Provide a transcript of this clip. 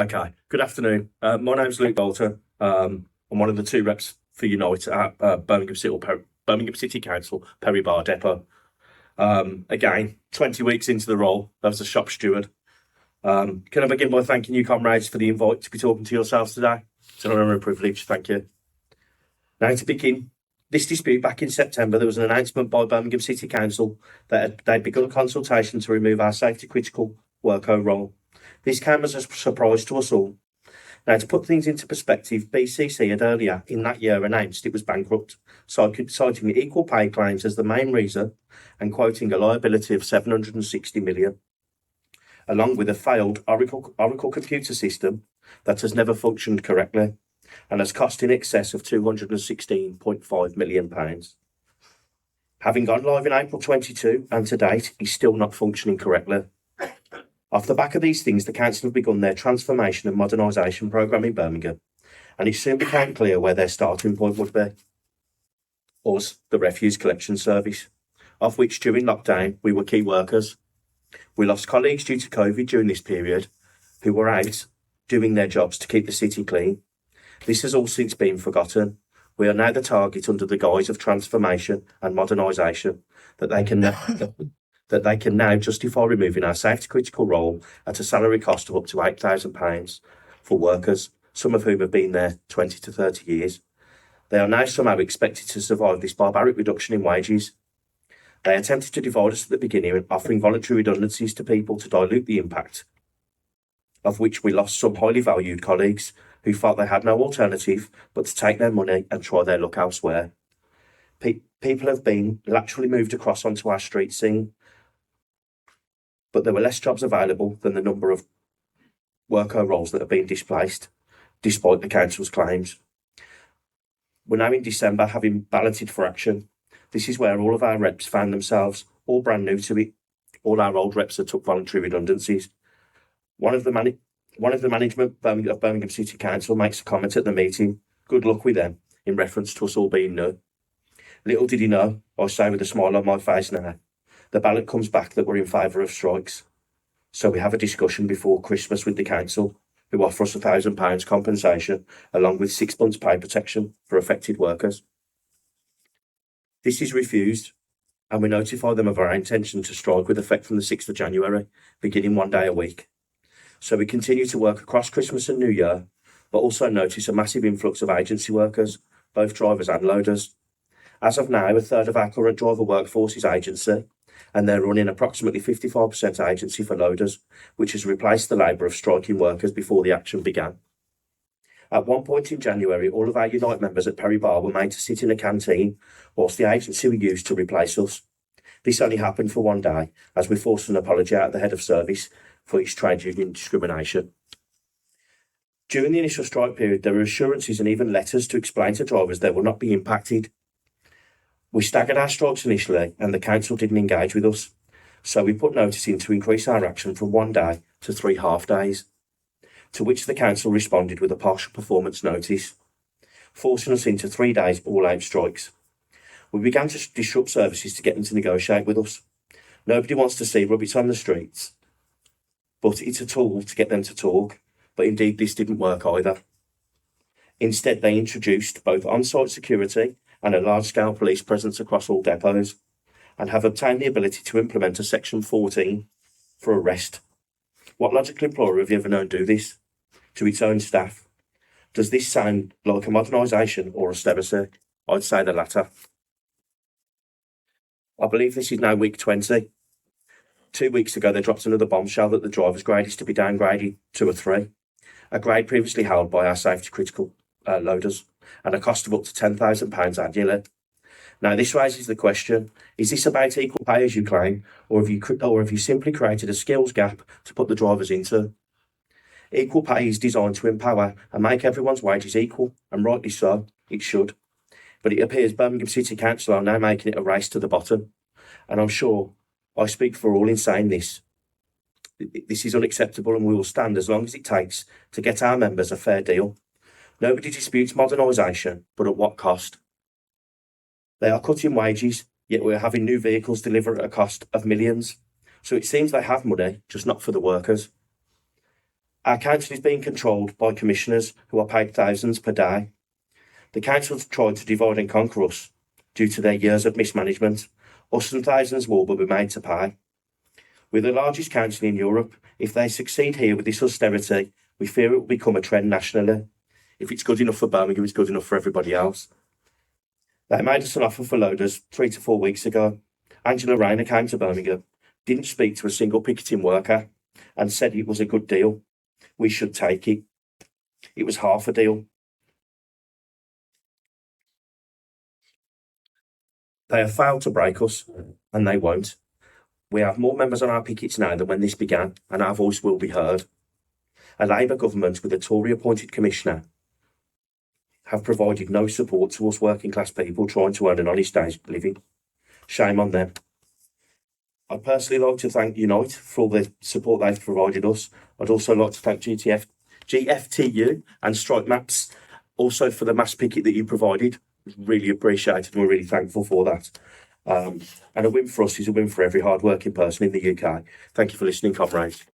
Okay, good afternoon. My name's Luke Dalton. I'm one of the two reps for Unite at Birmingham City Council, Perry Bar Depot. Again, 20 weeks into the role as a shop steward. Can I begin by thanking you, comrades, for the invite to be talking to yourselves today? It's an honour and a privilege, thank you. Now, to begin this dispute, back in September, there was an announcement by Birmingham City Council that they'd begun a consultation to remove our safety critical worker role. This came as a surprise to us all. Now, to put things into perspective, BCC had earlier in that year announced it was bankrupt, citing equal pay claims as the main reason and quoting a liability of 760 million, along with a failed Oracle computer system that has never functioned correctly and has cost in excess of £216.5 million. Having gone live in April 22 and to date, is still not functioning correctly. Off the back of these things, the council have begun their transformation and modernisation programme in Birmingham, and it soon became clear where their starting point would be. Us, the refuse collection service, of which during lockdown we were key workers. We lost colleagues due to COVID during this period, who were out doing their jobs to keep the city clean. This has all since been forgotten. We are now the target under the guise of transformation and modernisation that they can now justify removing our safety critical role at a salary cost of up to £8,000 for workers, some of whom have been there 20 to 30 years. They are now somehow expected to survive this barbaric reduction in wages. They attempted to divide us at the beginning, offering voluntary redundancies to people to dilute the impact, of which we lost some highly valued colleagues who felt they had no alternative but to take their money and try their luck elsewhere. People have been laterally moved across onto our street scene, but there were less jobs available than the number of worker roles that have been displaced, despite the council's claims. We're now in December, having balloted for action. This is where all of our reps found themselves, all brand new to it. All our old reps had took voluntary redundancies. One of the management of Birmingham City Council makes a comment at the meeting, good luck with them, in reference to us all being new. Little did he know, I say with a smile on my face now, the ballot comes back that we're in favour of strikes. So we have a discussion before Christmas with the council, who offer us £1,000 compensation, along with 6 months pay protection for affected workers. This is refused, and we notify them of our intention to strike with effect from the 6th of January, beginning 1 day a week. So we continue to work across Christmas and New Year, but also notice a massive influx of agency workers, both drivers and loaders. As of now, a third of our current driver workforce is agency, and they're running approximately 55% agency for loaders, which has replaced the labour of striking workers before the action began. At one point in January, all of our Unite members at Perry Bar were made to sit in a canteen whilst the agency were used to replace us. This only happened for 1 day, as we forced an apology out of the head of service for its trade union discrimination. During the initial strike period, there were assurances and even letters to explain to drivers they will not be impacted. We staggered our strikes initially, and the council didn't engage with us, so we put notice in to increase our action from 1 day to 3 half days, to which the council responded with a partial performance notice, forcing us into 3 days all-out strikes. We began to disrupt services to get them to negotiate with us. Nobody wants to see rubbish on the streets, but it's a tool to get them to talk, but indeed this didn't work either. Instead, they introduced both on-site security and a large-scale police presence across all depots, and have obtained the ability to implement a Section 14 for arrest. What logical employer have you ever known do this to its own staff? Does this sound like a modernisation or austerity? I'd say the latter. I believe this is now week 20. 2 weeks ago, they dropped another bombshell that the driver's grade is to be downgraded to a 3, a grade previously held by our safety critical loaders, and a cost of up to £10,000 annually. Now, this raises the question, is this about equal pay as you claim, or have you simply created a skills gap to put the drivers into? Equal pay is designed to empower and make everyone's wages equal, and rightly so, it should. But it appears Birmingham City Council are now making it a race to the bottom, and I'm sure I speak for all in saying this. This is unacceptable, and we will stand as long as it takes to get our members a fair deal. Nobody disputes modernisation, but at what cost? They are cutting wages, yet we're having new vehicles deliver at a cost of millions. So it seems they have money, just not for the workers. Our council is being controlled by commissioners who are paid thousands per day. The council tried to divide and conquer us due to their years of mismanagement. Us and thousands more will be made to pay. We're the largest council in Europe. If they succeed here with this austerity, we fear it will become a trend nationally. If it's good enough for Birmingham, it's good enough for everybody else. They made us an offer for loaders 3 to 4 weeks ago. Angela Rayner came to Birmingham, didn't speak to a single picketing worker, and said it was a good deal. We should take it. It was half a deal. They have failed to break us, and they won't. We have more members on our pickets now than when this began, and our voice will be heard. A Labour government with a Tory appointed commissioner have provided no support to us working class people trying to earn an honest day's living. Shame on them. I'd personally like to thank Unite for all the support they've provided us. I'd also like to thank GFTU and Strike Maps also for the mass picket that you provided. Really appreciated and we're really thankful for that. And a win for us is a win for every hard-working person in the UK. Thank you for listening, comrades.